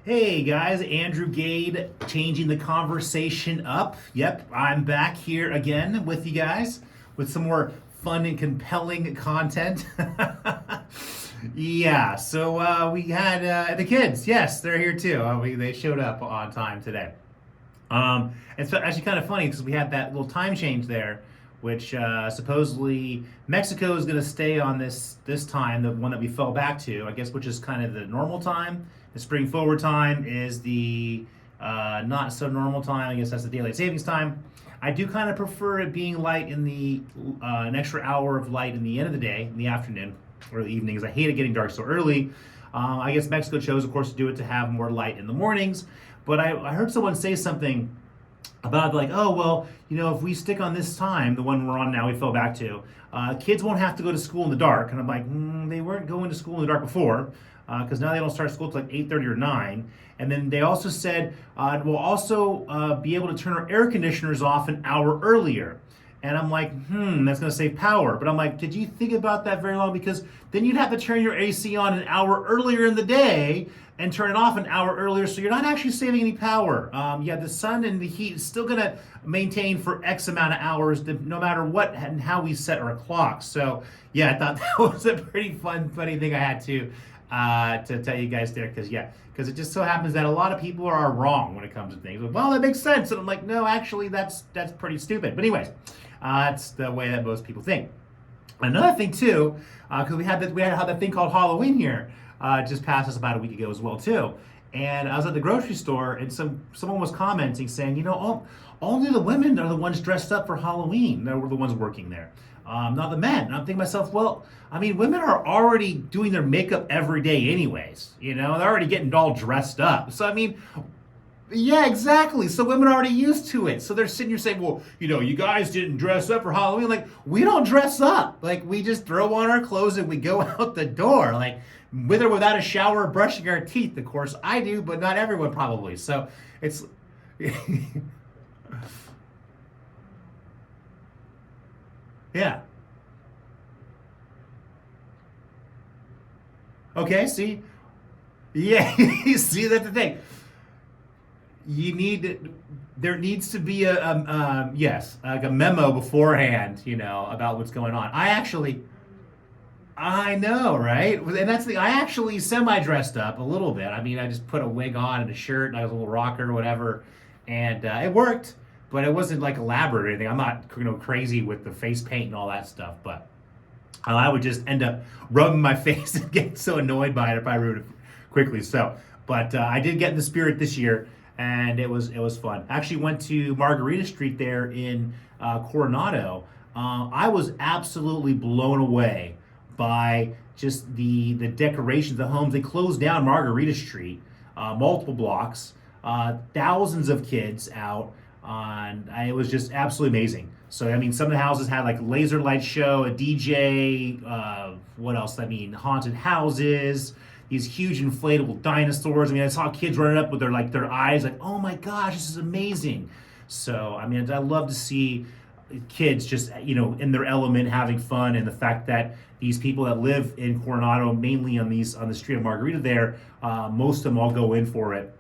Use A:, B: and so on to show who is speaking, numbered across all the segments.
A: Hey guys, Andrew Gade changing the conversation up. Yep, I'm back here again with you guys with some more fun and compelling content. Yeah, so we had the kids. Yes, they're here too. They showed up on time today. It's actually kind of funny because we had that little time change there, which supposedly Mexico is going to stay on this time, the one that we fell back to, I guess, which is kind of the normal time. The spring forward time is the not so normal time. I guess that's the daylight savings time. I do kind of prefer it being light in the an extra hour of light in the end of the day, in the afternoon or the evenings. I hate it getting dark so early. I guess Mexico chose, of course, to do it to have more light in the mornings. But I heard someone say something about like, oh well, if we stick on this time, the one we're on now, we fell back to, kids won't have to go to school in the dark. And I'm like, they weren't going to school in the dark before, because now they don't start school till like 8:30 or 9. And then they also said we'll also be able to turn our air conditioners off an hour earlier. And I'm like, that's going to save power. But I'm like, did you think about that very long? Because then you'd have to turn your AC on an hour earlier in the day and turn it off an hour earlier, so you're not actually saving any power. Yeah, the sun and the heat is still going to maintain for X amount of hours, no matter what and how we set our clocks. So yeah, I thought that was a pretty funny thing I had to tell you guys there, because it just so happens that a lot of people are wrong when it comes to things. Well, that makes sense, and I'm like, no, actually, that's pretty stupid. But anyways, it's the way that most people think. Another thing too, because we had that thing called Halloween here. Just passed us about a week ago as well too. And I was at the grocery store, and someone was commenting saying, only the women are the ones dressed up for Halloween. They were the ones working there, not the men. And I'm thinking to myself, well, I mean, women are already doing their makeup every day anyways. They're already getting all dressed up. So I mean, yeah, exactly. So women are already used to it. So they're sitting here saying, well, you guys didn't dress up for Halloween. Like, we don't dress up. Like, we just throw on our clothes and we go out the door. Like, with or without a shower, brushing our teeth. Of course, I do, but not everyone probably. So it's... Yeah. Okay, see? Yeah, see, that's the thing. There needs to be yes, like a memo beforehand, about what's going on. I know, right? And I actually semi-dressed up a little bit. I mean, I just put a wig on and a shirt and I was a little rocker or whatever. And it worked, but it wasn't like elaborate or anything. I'm not, crazy with the face paint and all that stuff, but I would just end up rubbing my face and get so annoyed by it if I ruined it quickly. So, but I did get in the spirit this year, and it was fun. Actually went to Margarita Street there in Coronado. I was absolutely blown away by just the decorations, the homes. They closed down Margarita Street, multiple blocks, thousands of kids out. It was just absolutely amazing. So I mean, some of the houses had like laser light show, a DJ, what else? I mean, haunted houses, these huge inflatable dinosaurs. I mean, I saw kids running up with their eyes like, oh my gosh, this is amazing. So I mean, I love to see kids just in their element, having fun, and the fact that these people that live in Coronado, mainly on the street of Margarita there, most of them all go in for it.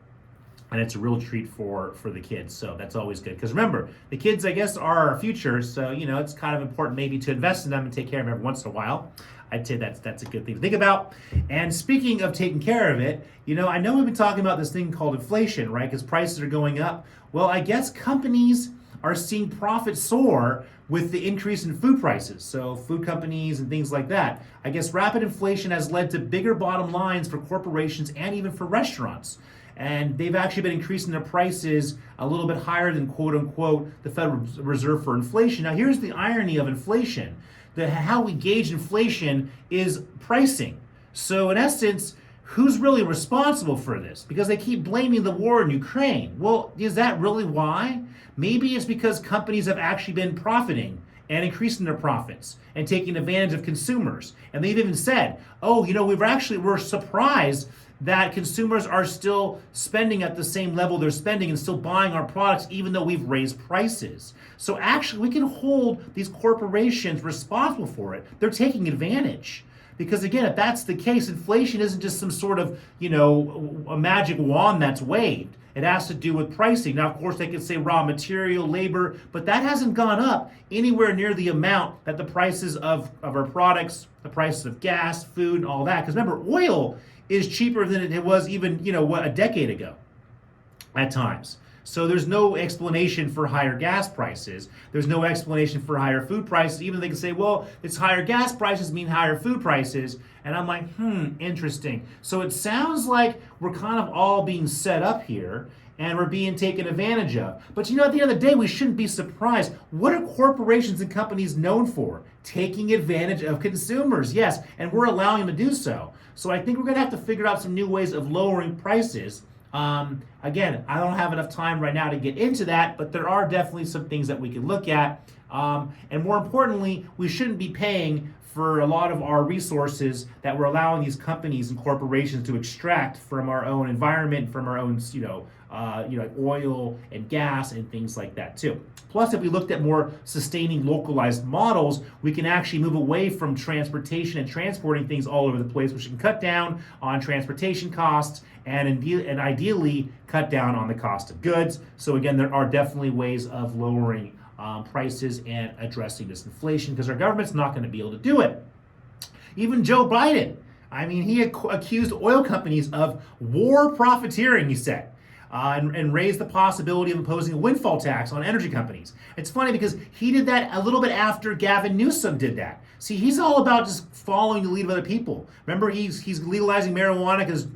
A: And it's a real treat for the kids, so that's always good. Because remember, the kids, I guess, are our future, so it's kind of important maybe to invest in them and take care of them every once in a while. I'd say that's a good thing to think about. And speaking of taking care of it, I know we've been talking about this thing called inflation, right? Because prices are going up. Well, I guess companies are seeing profits soar with the increase in food prices. So food companies and things like that. I guess rapid inflation has led to bigger bottom lines for corporations and even for restaurants. And they've actually been increasing their prices a little bit higher than, quote unquote, the Federal Reserve for inflation. Now, here's the irony of inflation. How we gauge inflation is pricing. So in essence, who's really responsible for this? Because they keep blaming the war in Ukraine. Well, is that really why? Maybe it's because companies have actually been profiting and increasing their profits and taking advantage of consumers. And they've even said, oh, we're surprised that consumers are still spending at the same level they're spending and still buying our products even though we've raised prices. So actually we can hold these corporations responsible for it. They're taking advantage Because again, if that's the case, inflation isn't just some sort of, a magic wand that's waved. It has to do with pricing. Now, of course, they could say raw material, labor, but that hasn't gone up anywhere near the amount that the prices of our products, the prices of gas, food, and all that. Because remember, oil is cheaper than it was even, a decade ago at times. So there's no explanation for higher gas prices. There's no explanation for higher food prices. Even they can say, well, it's higher gas prices mean higher food prices. And I'm like, interesting. So it sounds like we're kind of all being set up here and we're being taken advantage of. But at the end of the day, we shouldn't be surprised. What are corporations and companies known for? Taking advantage of consumers, yes, and we're allowing them to do so. So I think we're going to have to figure out some new ways of lowering prices. Again, I don't have enough time right now to get into that, but there are definitely some things that we can look at. And more importantly, we shouldn't be paying for a lot of our resources that we're allowing these companies and corporations to extract from our own environment, from our own, like oil and gas and things like that too. Plus, if we looked at more sustaining localized models, we can actually move away from transportation and transporting things all over the place, which can cut down on transportation costs and ideally cut down on the cost of goods. So again, there are definitely ways of lowering prices and addressing this inflation because our government's not going to be able to do it. Even Joe Biden, he accused oil companies of war profiteering, he said. And raised the possibility of imposing a windfall tax on energy companies. It's funny because he did that a little bit after Gavin Newsom did that. See, he's all about just following the lead of other people. Remember, he's legalizing marijuana because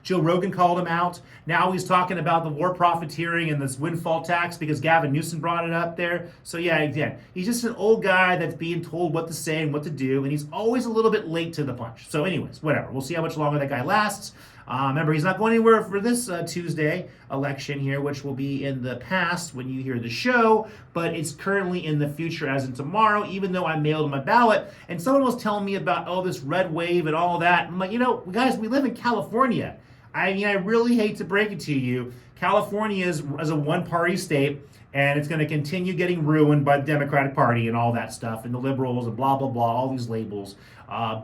A: Joe Rogan called him out. Now he's talking about the war profiteering and this windfall tax because Gavin Newsom brought it up there. So yeah, again, he's just an old guy that's being told what to say and what to do, and he's always a little bit late to the punch. So anyways, whatever. We'll see how much longer that guy lasts. Remember, he's not going anywhere for this Tuesday election here, which will be in the past when you hear the show, but it's currently in the future as in tomorrow, even though I mailed my ballot. And someone was telling me about, this red wave and all that. I'm like, guys, we live in California. I really hate to break it to you. California is a one-party state, and it's going to continue getting ruined by the Democratic Party and all that stuff, and the liberals and blah, blah, blah, all these labels.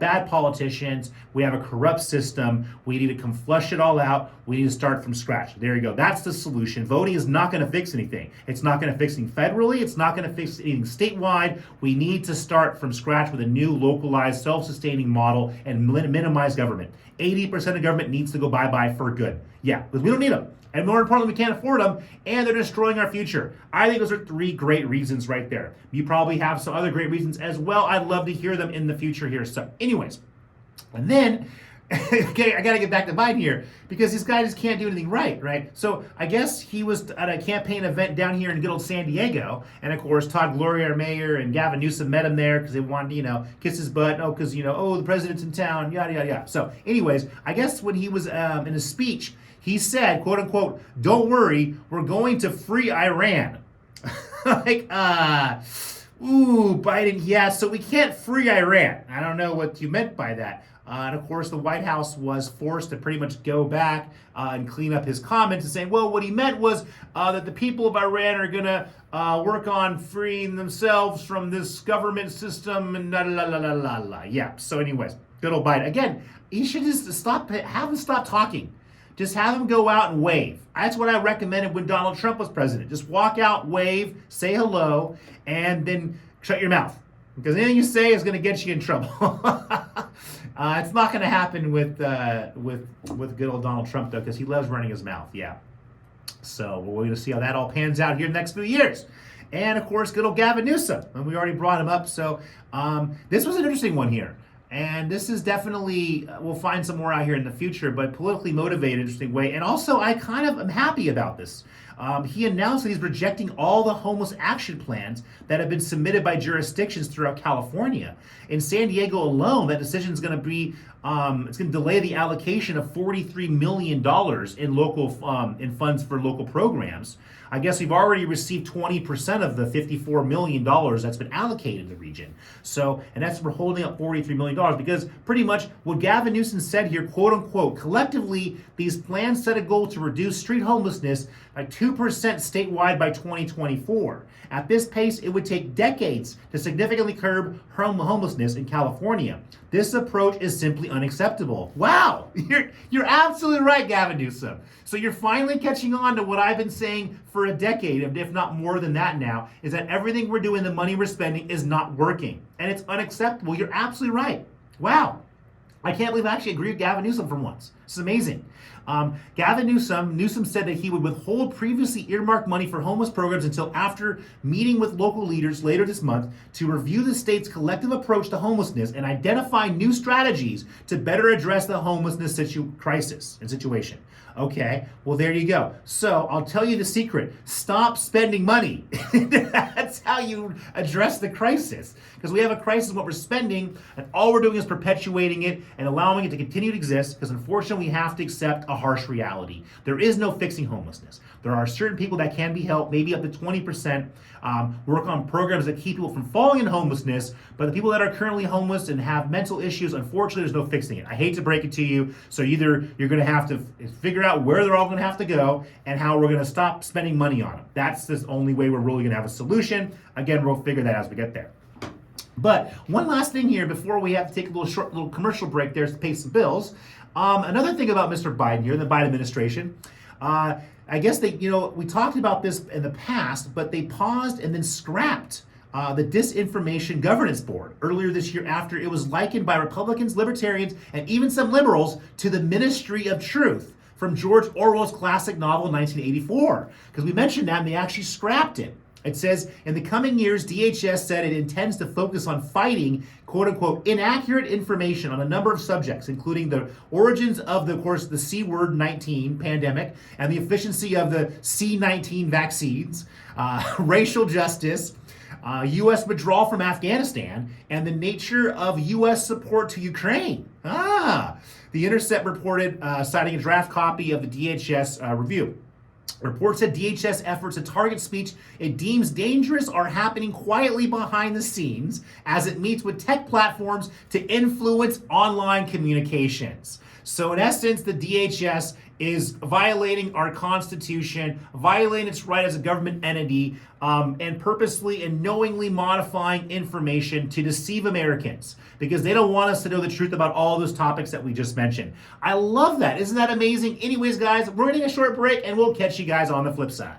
A: Bad politicians. We have a corrupt system. We need to come flush it all out. We need to start from scratch. There you go. That's the solution. Voting is not going to fix anything. It's not going to fix anything federally. It's not going to fix anything statewide. We need to start from scratch with a new localized, self-sustaining model and minimize government. 80% of government needs to go bye-bye for good. Yeah, because we don't need them. And more importantly, we can't afford them, and they're destroying our future. I think those are 3 great reasons right there. You probably have some other great reasons as well. I'd love to hear them in the future here. So anyways, and then, okay, I got to get back to Biden here, because this guy just can't do anything right? So I guess he was at a campaign event down here in good old San Diego, and of course, Todd Gloria, our mayor, and Gavin Newsom met him there because they wanted to, kiss his butt. Because, the president's in town, yada, yada, yada. So anyways, I guess when he was in his speech, he said, quote unquote, "Don't worry, we're going to free Iran." Biden, yeah, so we can't free Iran. I don't know what you meant by that. And of course, the White House was forced to pretty much go back and clean up his comments and saying, well, what he meant was that the people of Iran are going to work on freeing themselves from this government system and la la la la la la. Yeah, so anyways, good old Biden. Again, he should just have him stop talking. Just have him go out and wave. That's what I recommended when Donald Trump was president. Just walk out, wave, say hello, and then shut your mouth. Because anything you say is going to get you in trouble. It's not going to happen with good old Donald Trump, though, because he loves running his mouth. Yeah. So we're going to see how that all pans out here in the next few years. And, of course, good old Gavin Newsom. And we already brought him up. So this was an interesting one here. And this is definitely, we'll find some more out here in the future, but politically motivated, interesting way. And also, I kind of am happy about this. He announced that he's rejecting all the homeless action plans that have been submitted by jurisdictions throughout California. In San Diego alone, that decision is going to be, it's going to delay the allocation of $43 million in funds for local programs. I guess we've already received 20% of the $54 million that's been allocated in the region. So, and that's we're holding up $43 million because pretty much what Gavin Newsom said here, quote unquote, collectively, these plans set a goal to reduce street homelessness by 2% statewide by 2024. At this pace, it would take decades to significantly curb homelessness in California. This approach is simply unacceptable. Wow, you're absolutely right, Gavin Newsom. So you're finally catching on to what I've been saying for a decade, if not more than that now, is that everything we're doing, the money we're spending, is not working. And it's unacceptable. You're absolutely right. Wow. I can't believe I actually agree with Gavin Newsom for once. It's amazing. Gavin Newsom said that he would withhold previously earmarked money for homeless programs until after meeting with local leaders later this month to review the state's collective approach to homelessness and identify new strategies to better address the homelessness crisis and situation. Okay, well, there you go. So I'll tell you the secret. Stop spending money. That's how you address the crisis. Because we have a crisis in what we're spending, and all we're doing is perpetuating it and allowing it to continue to exist, because unfortunately we have to accept a harsh reality. There is no fixing homelessness. There are certain people that can be helped, maybe up to 20%, work on programs that keep people from falling into homelessness, but the people that are currently homeless and have mental issues, unfortunately, there's no fixing it. I hate to break it to you, so either you're going to have to figure out where they're all going to have to go and how we're going to stop spending money on them. That's the only way we're really going to have a solution. Again, we'll figure that out as we get there. But one last thing here before we have to take a little commercial break there to pay some bills. Another thing about Mr. Biden here, the Biden administration, I guess we talked about this in the past, but they paused and then scrapped the Disinformation Governance Board earlier this year after it was likened by Republicans, Libertarians, and even some liberals to the Ministry of Truth from George Orwell's classic novel 1984. Because we mentioned that and they actually scrapped it. It says, in the coming years, DHS said it intends to focus on fighting, quote unquote, inaccurate information on a number of subjects, including the origins of the C word 19 pandemic and the efficiency of the C-19 vaccines, racial justice, U.S. withdrawal from Afghanistan, and the nature of U.S. support to Ukraine. The Intercept reported, citing a draft copy of the DHS review. Reports said DHS efforts to target speech it deems dangerous are happening quietly behind the scenes as it meets with tech platforms to influence online communications. So in essence, the DHS is violating our Constitution, violating its right as a government entity, and purposely and knowingly modifying information to deceive Americans because they don't want us to know the truth about all those topics that we just mentioned. I love that. Isn't that amazing? Anyways, guys, we're getting a short break and we'll catch you guys on the flip side.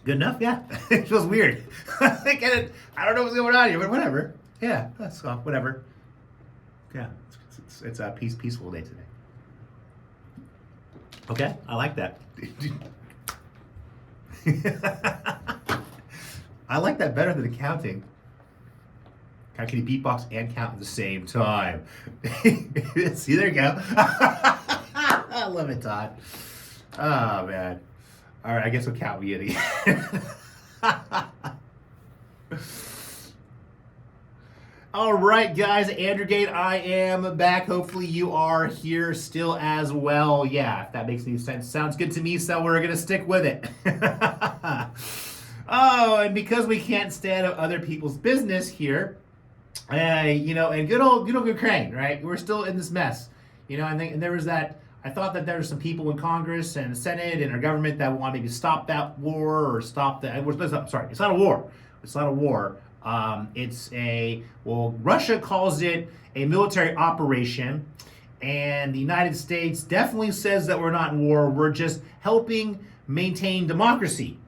A: Good enough? Yeah. It feels weird. I don't know what's going on here, but whatever. Yeah, that's whatever. Yeah, it's a peaceful day today. Okay, I like that. I like that better than accounting. How can you beatbox and count at the same time? See, there you go. I love it, Todd. Oh, man. All right, I guess we'll count me in again. All right, guys, Andrew Gate, I am back. Hopefully you are here still as well. Yeah, if that makes any sense. Sounds good to me, so we're going to stick with it. Oh, and because we can't stand up other people's business here, and good old Ukraine, right? We're still in this mess. And there was that, I thought that there were some people in Congress and the Senate and our government that want to maybe stop that war or stop that. Sorry, it's not a war. It's not a war. Russia calls it a military operation, and the United States definitely says that we're not in war. We're just helping maintain democracy,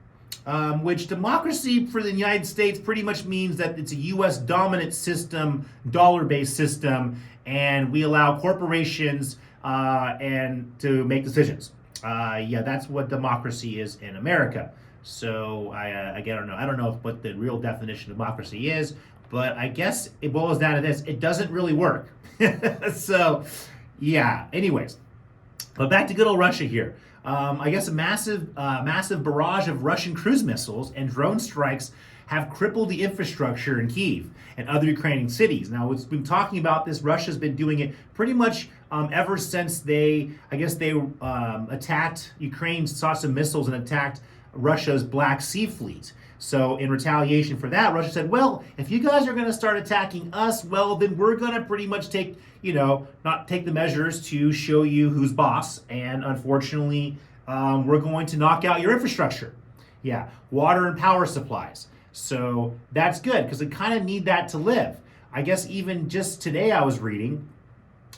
A: which democracy for the United States pretty much means that it's a U.S. dominant system, dollar-based system, and we allow corporations and to make decisions. That's what democracy is in America. So I don't know. I don't know what the real definition of democracy is, but I guess it boils down to this: it doesn't really work. So, yeah. Anyways, but back to good old Russia here. I guess a massive barrage of Russian cruise missiles and drone strikes have crippled the infrastructure in Kyiv and other Ukrainian cities. Now, it's been talking about this. Russia's been doing it pretty much ever since they attacked Ukraine, saw some missiles and attacked Russia's Black Sea Fleet. So in retaliation for that, Russia said, well, if you guys are going to start attacking us, well, then we're going to pretty much not take the measures to show you who's boss. And unfortunately, we're going to knock out your infrastructure. Yeah, water and power supplies. So that's good because they kind of need that to live. I guess even just today I was reading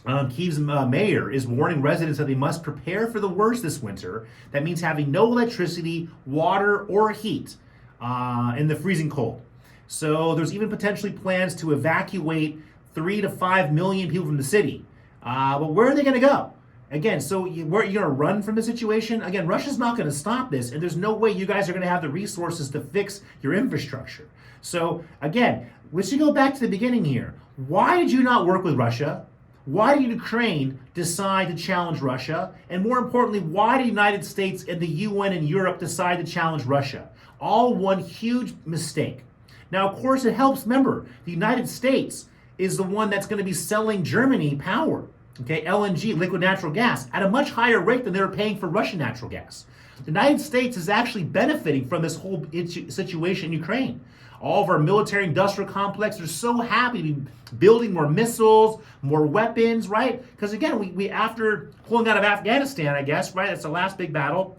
A: Kiev's mayor is warning residents that they must prepare for the worst this winter. That means having no electricity, water, or heat in the freezing cold. So there's even potentially plans to evacuate 3 to 5 million people from the city. But where are they going to go? Again, so you're going to run from the situation? Again, Russia's not going to stop this, and there's no way you guys are going to have the resources to fix your infrastructure. So again, we should go back to the beginning here. Why did you not work with Russia? Why did Ukraine decide to challenge Russia? And more importantly, why did the United States and the UN and Europe decide to challenge Russia? All one huge mistake. Now, of course, it helps. Remember, the United States is the one that's going to be selling Germany power, okay, LNG, liquid natural gas, at a much higher rate than they were paying for Russian natural gas. The United States is actually benefiting from this whole situation in Ukraine. All of our military industrial complex are so happy to be building more missiles, more weapons, right? Because again, we after pulling out of Afghanistan, I guess, right? That's the last big battle.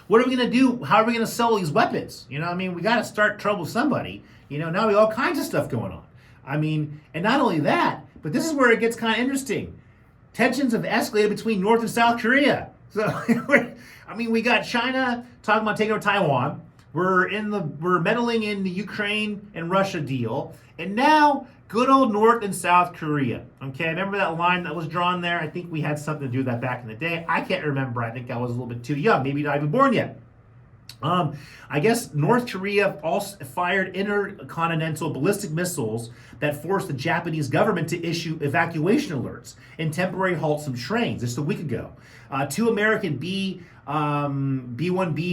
A: What are we going to do? How are we going to sell these weapons? You know, I mean, we got to start trouble with somebody. You know, now we have all kinds of stuff going on. I mean, and not only that, but this is where it gets kind of interesting. Tensions have escalated between North and South Korea. So, I mean, we got China talking about taking over Taiwan. We're meddling in the Ukraine and Russia deal, and now good old North and South Korea. Okay, remember that line that was drawn there? I think we had something to do with that back in the day. I can't remember. I think I was a little bit too young, maybe not even born yet. I guess North Korea also fired intercontinental ballistic missiles that forced the Japanese government to issue evacuation alerts and temporarily halt some trains just a week ago. Two American B-1B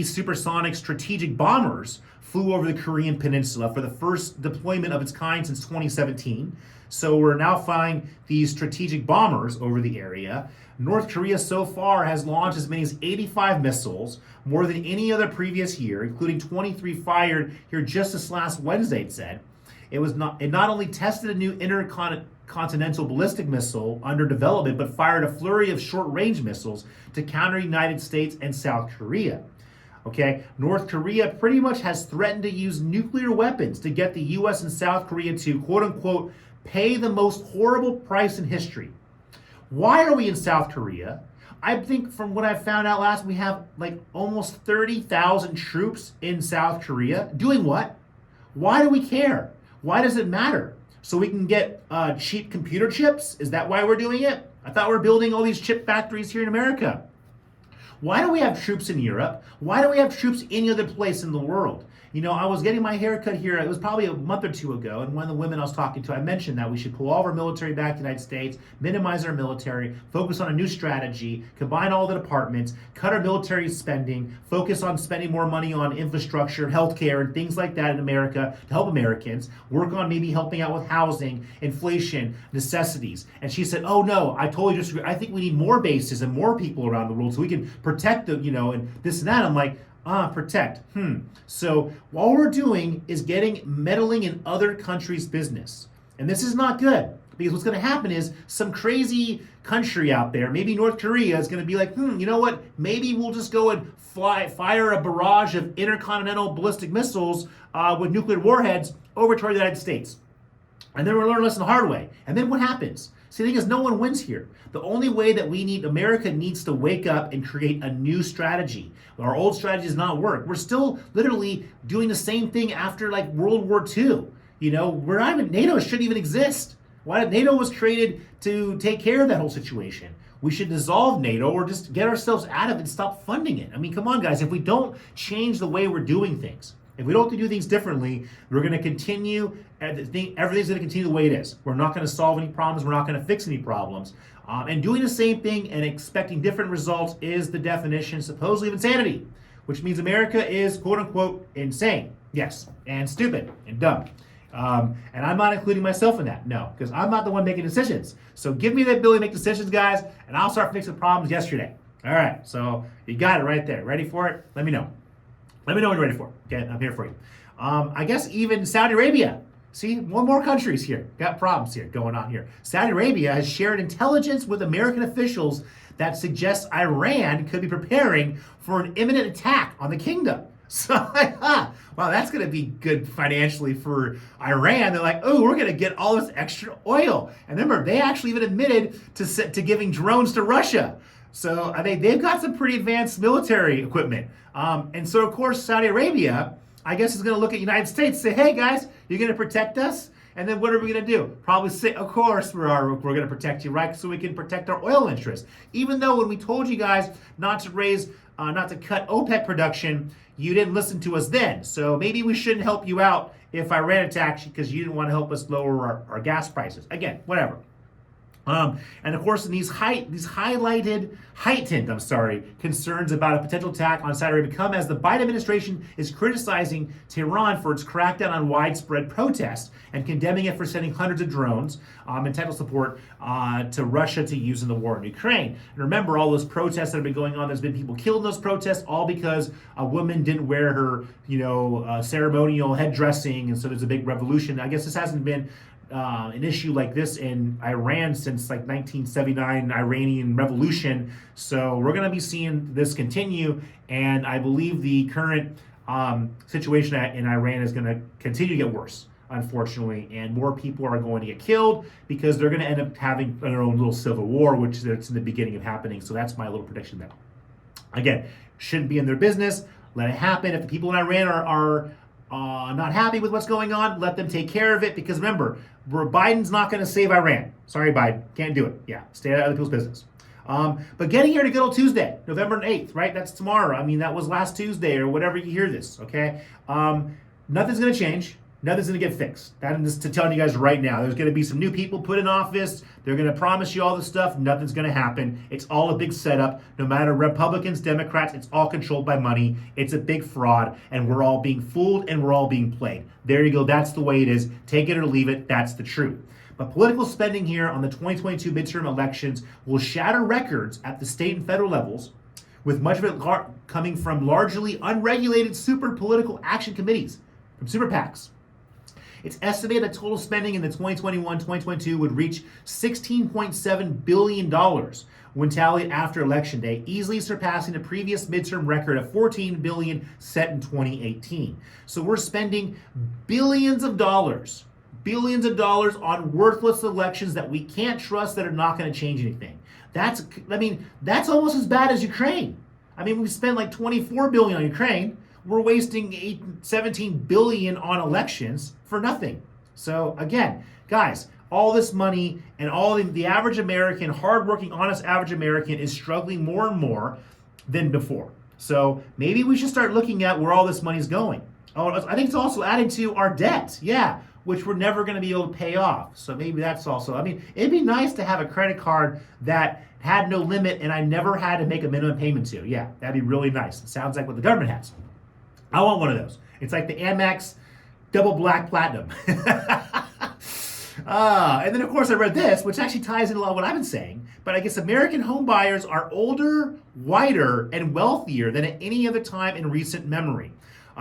A: supersonic strategic bombers flew over the Korean peninsula for the first deployment of its kind since 2017. So we're now flying these strategic bombers over the area. North Korea so far has launched as many as 85 missiles, more than any other previous year, including 23 fired here just this last Wednesday, it said. It not only tested a new intercontinental ballistic missile under development, but fired a flurry of short-range missiles to counter United States and South Korea. Okay, North Korea pretty much has threatened to use nuclear weapons to get the U.S. and South Korea to, quote-unquote, pay the most horrible price in history. Why are we in South Korea? I think from what I found out last, we have like almost 30,000 troops in South Korea. Doing what? Why do we care? Why does it matter? So we can get cheap computer chips? Is that why we're doing it? I thought we were building all these chip factories here in America. Why do we have troops in Europe? Why do we have troops any other place in the world? You know, I was getting my haircut here, it was probably a month or two ago, and one of the women I was talking to, I mentioned that we should pull all of our military back to the United States, minimize our military, focus on a new strategy, combine all the departments, cut our military spending, focus on spending more money on infrastructure, healthcare, and things like that in America to help Americans, work on maybe helping out with housing, inflation, necessities. And she said, oh no, I totally disagree. I think we need more bases and more people around the world so we can protect the, you know, and this and that. I'm like, protect. So all we're doing is meddling in other countries' business. And this is not good, because what's going to happen is some crazy country out there, maybe North Korea, is going to be like, you know what? Maybe we'll just go and fire a barrage of intercontinental ballistic missiles with nuclear warheads over toward the United States. And then we'll learn a lesson the hard way. And then what happens? See, the thing is, no one wins here. The only way that America needs to wake up and create a new strategy. Our old strategy does not work. We're still literally doing the same thing after like World War II. You know, NATO shouldn't even exist. NATO was created to take care of that whole situation. We should dissolve NATO or just get ourselves out of it and stop funding it. I mean, come on, guys. If we don't change the way we're doing things, if we don't do things differently, we're going to continue, everything's going to continue the way it is. We're not going to solve any problems. We're not going to fix any problems. And doing the same thing and expecting different results is the definition, supposedly, of insanity, which means America is, quote unquote, insane. Yes, and stupid and dumb. And I'm not including myself in that, no, because I'm not the one making decisions. So give me the ability to make decisions, guys, and I'll start fixing problems yesterday. All right, so you got it right there. Ready for it? Let me know. Let me know when you're ready for it. Okay, I'm here for you. I guess even Saudi Arabia. See, one more countries here. Got problems here going on here. Saudi Arabia has shared intelligence with American officials that suggests Iran could be preparing for an imminent attack on the kingdom. So like, wow, that's going to be good financially for Iran. They're like, oh, we're going to get all this extra oil. And remember, they actually even admitted to giving drones to Russia. So they've got some pretty advanced military equipment. And so, of course, Saudi Arabia, I guess, is going to look at the United States and say, hey, guys, you're going to protect us? And then what are we going to do? Probably say, of course, we're going to protect you, right? So we can protect our oil interests. Even though when we told you guys not to cut OPEC production, you didn't listen to us then. So maybe we shouldn't help you out if Iran attacks you because you didn't want to help us lower our gas prices. Again, whatever. And of course, in these heightened concerns about a potential attack on Saudi Arabia come as the Biden administration is criticizing Tehran for its crackdown on widespread protest and condemning it for sending hundreds of drones and technical support to Russia to use in the war in Ukraine. And remember, all those protests that have been going on, there's been people killed in those protests, all because a woman didn't wear her, ceremonial head dressing, and so there's a big revolution. I guess this hasn't been an issue like this in Iran since like 1979 Iranian Revolution. So we're going to be seeing this continue, and I believe the current situation in Iran is going to continue to get worse, unfortunately, and more people are going to get killed because they're going to end up having their own little civil war, which it's in the beginning of happening. So that's my little prediction there. Again, shouldn't be in their business. Let it happen. If the people in Iran are not happy with what's going on, let them take care of it, because remember, Biden's not going to save Iran. Sorry, Biden, can't do it. Yeah, stay out of other people's business. But getting here to good old Tuesday, November 8th, right? That's tomorrow. I mean, that was last Tuesday or whatever you hear this, okay? Nothing's going to change. Nothing's going to get fixed. That is to telling you guys right now. There's going to be some new people put in office. They're going to promise you all this stuff. Nothing's going to happen. It's all a big setup. No matter Republicans, Democrats, it's all controlled by money. It's a big fraud, and we're all being fooled and we're all being played. There you go. That's the way it is. Take it or leave it. That's the truth. But political spending here on the 2022 midterm elections will shatter records at the state and federal levels, with much of it coming from largely unregulated super political action committees, from super PACs. It's estimated that total spending in the 2021-2022 would reach $16.7 billion when tallied after Election Day, easily surpassing the previous midterm record of $14 billion set in 2018. So we're spending billions of dollars on worthless elections that we can't trust, that are not going to change anything. That's almost as bad as Ukraine. I mean, we spent like $24 billion on Ukraine. We're wasting $17 billion on elections for nothing. So again, guys, all this money and all the average American, hardworking, honest average American is struggling more and more than before. So maybe we should start looking at where all this money is going. Oh, I think it's also adding to our debt. Yeah, which we're never going to be able to pay off. So maybe that's also, it'd be nice to have a credit card that had no limit and I never had to make a minimum payment to. Yeah, that'd be really nice. It sounds like what the government has. I want one of those. It's like the Amex Double Black Platinum. And then, of course, I read this, which actually ties in a lot of what I've been saying. But I guess American home buyers are older, whiter, and wealthier than at any other time in recent memory,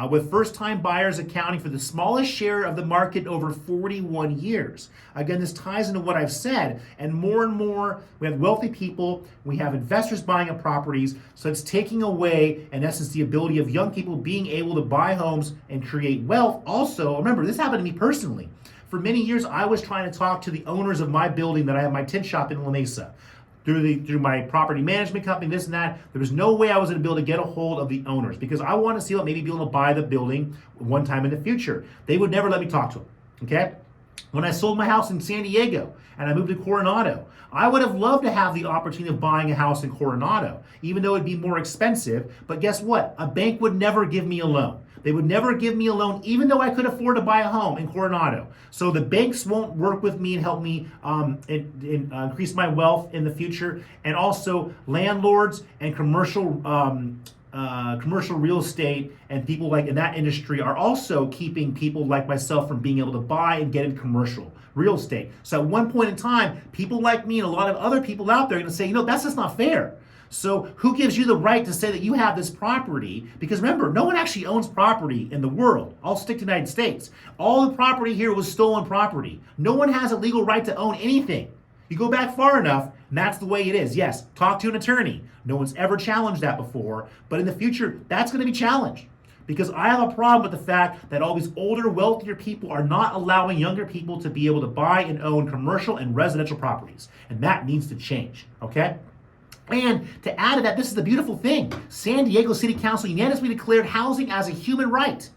A: with first-time buyers accounting for the smallest share of the market in over 41 years. Again, this ties into what I've said, and more, we have wealthy people, we have investors buying up properties, so it's taking away, in essence, the ability of young people being able to buy homes and create wealth. Also, remember, this happened to me personally. For many years, I was trying to talk to the owners of my building that I have my tent shop in La Mesa. Through my property management company, this and that, there was no way I was going to be able to get a hold of the owners, because I want to see maybe be able to buy the building one time in the future. They would never let me talk to them, okay? When I sold my house in San Diego and I moved to Coronado, I would have loved to have the opportunity of buying a house in Coronado, even though it'd be more expensive. But guess what? A bank would never give me a loan. They would never give me a loan, even though I could afford to buy a home in Coronado. So the banks won't work with me and help me increase my wealth in the future. And also landlords and commercial real estate and people like in that industry are also keeping people like myself from being able to buy and get in commercial real estate. So at one point in time, people like me and a lot of other people out there are going to say, that's just not fair. So who gives you the right to say that you have this property? Because remember, no one actually owns property in the world. I'll stick to the United States. All the property here was stolen property. No one has a legal right to own anything. You go back far enough, and that's the way it is. Yes, talk to an attorney. No one's ever challenged that before, but in the future, that's going to be challenged. because I have a problem with the fact that all these older, wealthier people are not allowing younger people to be able to buy and own commercial and residential properties. And that needs to change, okay? And to add to that, this is the beautiful thing. San Diego City Council unanimously declared housing as a human right.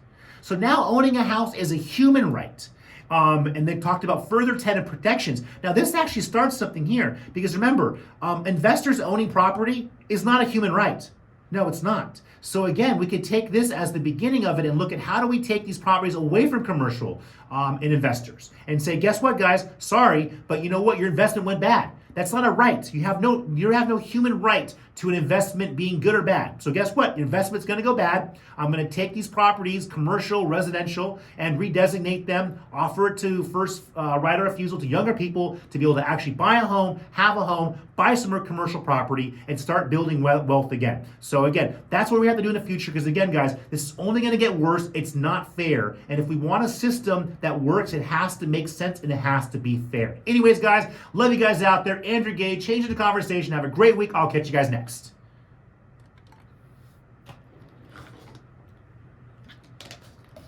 A: So now owning a house is a human right. And they talked about further tenant protections. Now, this actually starts something here, because remember, investors owning property is not a human right. No, it's not. So again, we could take this as the beginning of it and look at how do we take these properties away from commercial and investors and say, guess what, guys? Sorry, but you know what? Your investment went bad. That's not a right. You have no human right to an investment being good or bad. So guess what? Your investment's going to go bad. I'm going to take these properties, commercial, residential, and redesignate them, offer it to first right of refusal to younger people to be able to actually buy a home, have a home, buy some more commercial property, and start building wealth again. So again, that's what we have to do in the future, because again, guys, this is only going to get worse. It's not fair. And if we want a system that works, it has to make sense and it has to be fair. Anyways, guys, love you guys out there. Andrew Gage, changing the conversation. Have a great week. I'll catch you guys next.